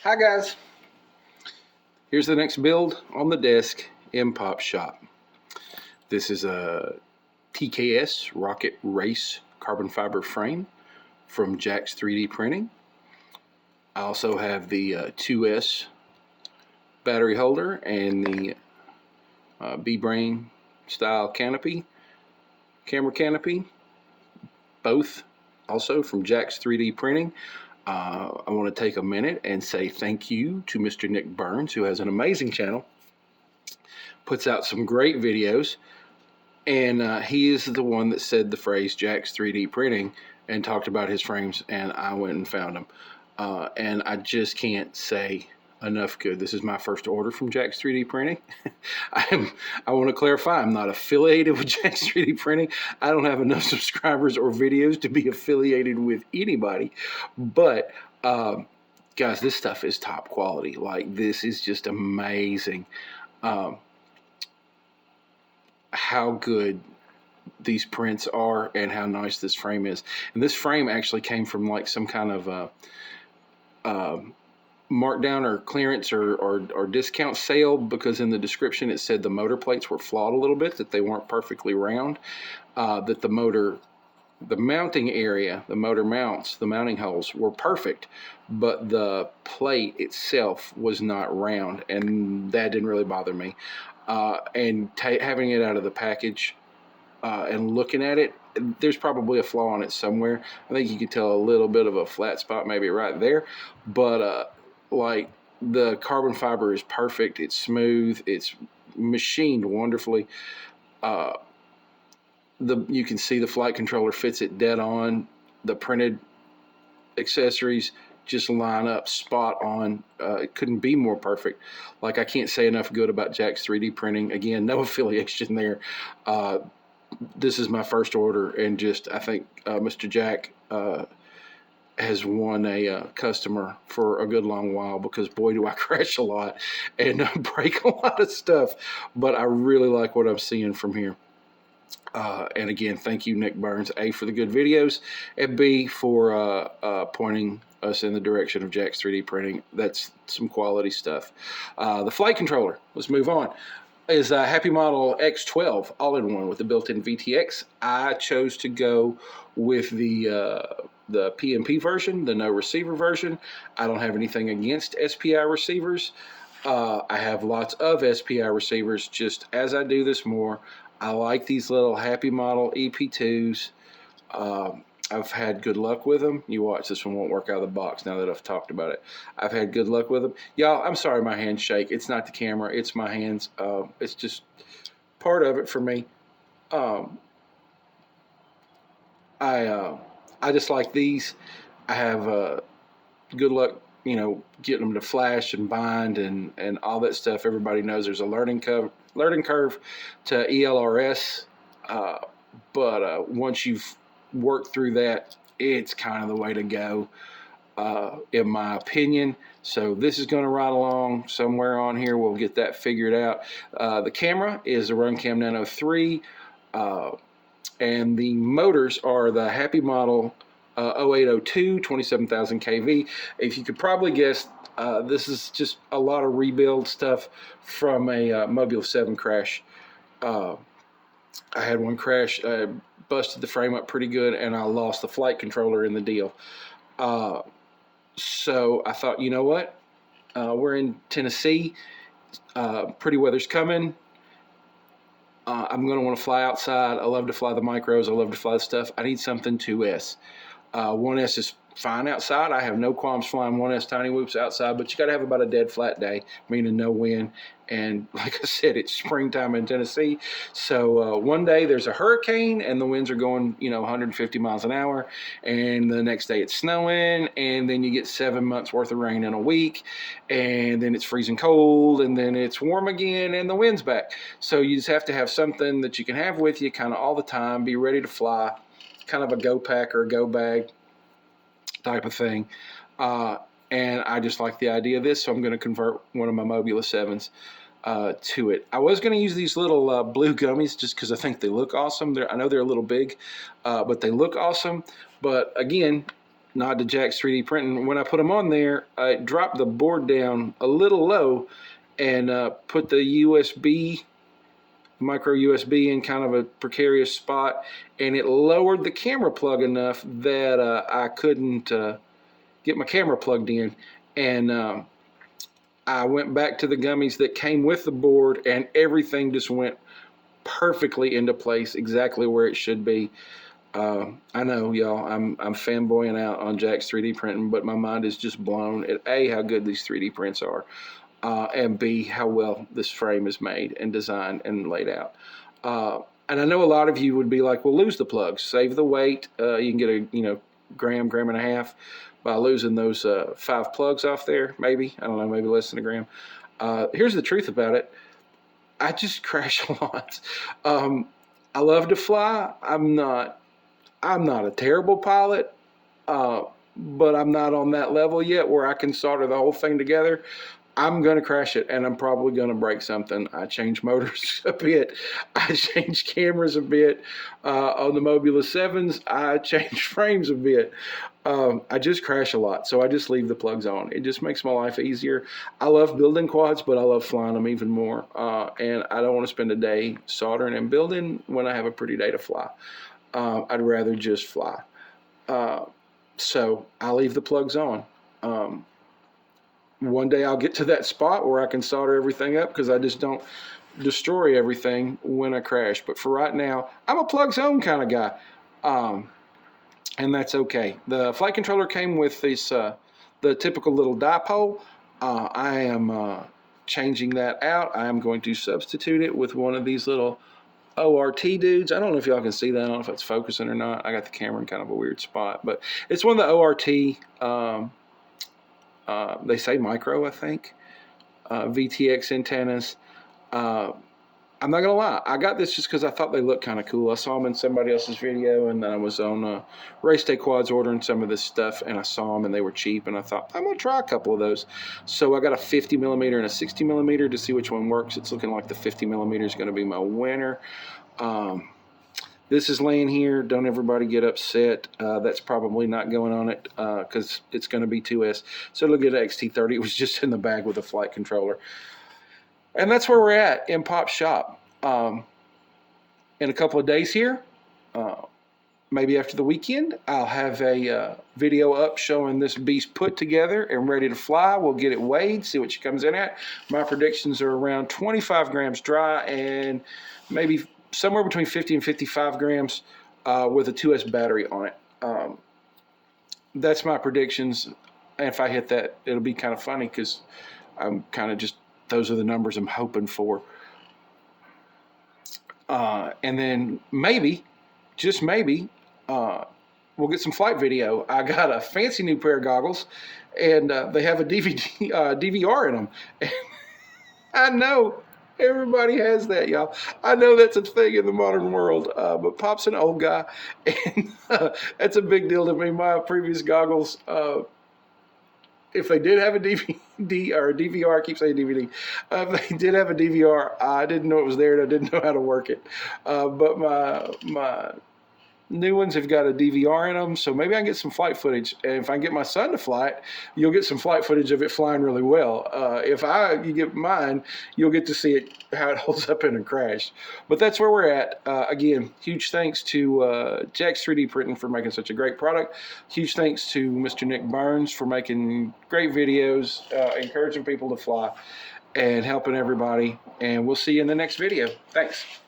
Hi guys, here's the next build on the desk in Popsshop. This is a TKS Rocket Race carbon fiber frame from Jacks3d printing. I also have the 2S battery holder and the B-Brain style canopy, camera canopy, both also from Jacks3d printing. I want to take a minute and say thank you to Mr. Nick Burns, who has an amazing channel, puts out some great videos, and he is the one that said the phrase Jacks3d printing and talked about his frames, and I went and found them. And I just can't say enough good. This is my first order from Jacks3d printing. I want to clarify, I'm not affiliated with Jacks3d printing. I don't have enough subscribers or videos to be affiliated with anybody, but guys, this stuff is top quality. Like, this is just amazing. How good these prints are and how nice this frame is. And this frame actually came from like some kind of markdown or clearance or discount sale, because in the description it said the motor plates were flawed a little bit, that they weren't perfectly round, that the mounting area, the motor mounts, the mounting holes were perfect, but the plate itself was not round, and that didn't really bother me. And having it out of the package and looking at it, there's probably a flaw on it somewhere. I think you could tell a little bit of a flat spot maybe right there, but like, the carbon fiber is perfect. It's smooth. It's machined wonderfully. You can see the flight controller fits it dead on. The printed accessories just line up spot on. It couldn't be more perfect. Like, I can't say enough good about Jacks3d printing. Again, no affiliation there. This is my first order, and just, I think Mr. Jack has won a customer for a good long while, because boy, do I crash a lot and break a lot of stuff. But I really like what I'm seeing from here. And again, thank you, Nick Burns, A, for the good videos, and B, for pointing us in the direction of Jacks3d printing. That's some quality stuff. The flight controller, let's move on, is a Happy Model X12 all-in-one with the built-in VTX. I chose to go with the PMP version, the no receiver version. I don't have anything against SPI receivers. I have lots of SPI receivers. Just as I do this more, I like these little Happy Model EP2s. I've had good luck with them. You watch, this one won't work out of the box now that I've talked about it. I've had good luck with them. Y'all, I'm sorry my hands shake. It's not the camera, it's my hands. It's just part of it for me. I just like these. I have good luck, getting them to flash and bind and all that stuff. Everybody knows there's a learning curve to ELRS, but once you've worked through that, it's kind of the way to go, in my opinion. So this is going to ride along somewhere on here. We'll get that figured out. The camera is a Runcam Nano 3, and the motors are the Happy Model 0802 27,000 kV. If you could probably guess, this is just a lot of rebuild stuff from a Mobula7 crash. I had one crash, busted the frame up pretty good, and I lost the flight controller in the deal. So I thought, you know what? We're in Tennessee. Pretty weather's coming. I'm going to want to fly outside. I love to fly the micros. I love to fly the stuff. I need something 2S. 1S is fine outside. I have no qualms flying 1S tiny whoops outside, but you got to have about a dead flat day, meaning no wind. And like I said, it's springtime in Tennessee. So one day there's a hurricane and the winds are going, 150 miles an hour. And the next day it's snowing. And then you get 7 months worth of rain in a week. And then it's freezing cold. And then it's warm again and the wind's back. So you just have to have something that you can have with you kind of all the time, be ready to fly. Kind of a go pack or a go bag type of thing. And I just like the idea of this, so I'm going to convert one of my Mobula7s to it. I was going to use these little blue gummies just because I think they look awesome. I know they're a little big, but they look awesome. But again, nod to Jacks3d printing. When I put them on there, I dropped the board down a little low and put the USB, micro USB, in kind of a precarious spot, and it lowered the camera plug enough that I couldn't get my camera plugged in. And I went back to the gummies that came with the board, and everything just went perfectly into place, exactly where it should be. I know, y'all, I'm fanboying out on Jacks3d printing, but my mind is just blown at A, how good these 3D prints are, and B, how well this frame is made and designed and laid out. And I know a lot of you would be like, well, lose the plugs, save the weight. You can get a gram and a half by losing those 5 plugs off there, maybe. I don't know, maybe less than a gram. Here's the truth about it. I just crash a lot. I love to fly. I'm not a terrible pilot, but I'm not on that level yet where I can solder the whole thing together. I'm going to crash it, and I'm probably going to break something. I change motors a bit. I change cameras a bit. On the Mobula7s, I change frames a bit. I just crash a lot, so I just leave the plugs on. It just makes my life easier. I love building quads, but I love flying them even more. And I don't want to spend a day soldering and building when I have a pretty day to fly. I'd rather just fly. So I leave the plugs on. One day I'll get to that spot where I can solder everything up, because I just don't destroy everything when I crash. But for right now, I'm a plugs on kind of guy. And that's okay. The flight controller came with this, the typical little dipole. I am changing that out. I am going to substitute it with one of these little ORT dudes. I don't know if y'all can see that. I don't know if it's focusing or not. I got the camera in kind of a weird spot, but it's one of the ORT, they say micro, I think, VTX antennas. I'm not gonna lie, I got this just because I thought they looked kind of cool. I saw them in somebody else's video, and then I was on Race Day Quads ordering some of this stuff, and I saw them and they were cheap, and I thought I'm gonna try a couple of those. So I got a 50 millimeter and a 60 millimeter to see which one works. It's looking like the 50 millimeter is going to be my winner. This is laying here. Don't everybody get upset. That's probably not going on it because it's going to be 2S. So look at XT30. It was just in the bag with a flight controller. And that's where we're at in Popsshop. In a couple of days here, maybe after the weekend, I'll have a video up showing this beast put together and ready to fly. We'll get it weighed, see what she comes in at. My predictions are around 25 grams dry and maybe somewhere between 50 and 55 grams with a 2S battery on it. That's my predictions. And if I hit that, it'll be kind of funny because I'm kind of just, those are the numbers I'm hoping for. And then maybe, just maybe, we'll get some flight video. I got a fancy new pair of goggles, and they have a DVR in them. I know everybody has that, y'all. I know that's a thing in the modern world, but Pop's an old guy, and that's a big deal to me. My previous goggles, if they did have a DVD or a DVR, I keep saying DVD. If they did have a DVR, I didn't know it was there, and I didn't know how to work it. But my new ones have got a DVR in them, so maybe I can get some flight footage. And if I can get my son to fly it, you'll get some flight footage of it flying really well. If you get mine, you'll get to see it, how it holds up in a crash. But that's where we're at. Again, huge thanks to Jacks3d Printing for making such a great product. Huge thanks to Mr. Nick Burns for making great videos, encouraging people to fly and helping everybody. And we'll see you in the next video. Thanks.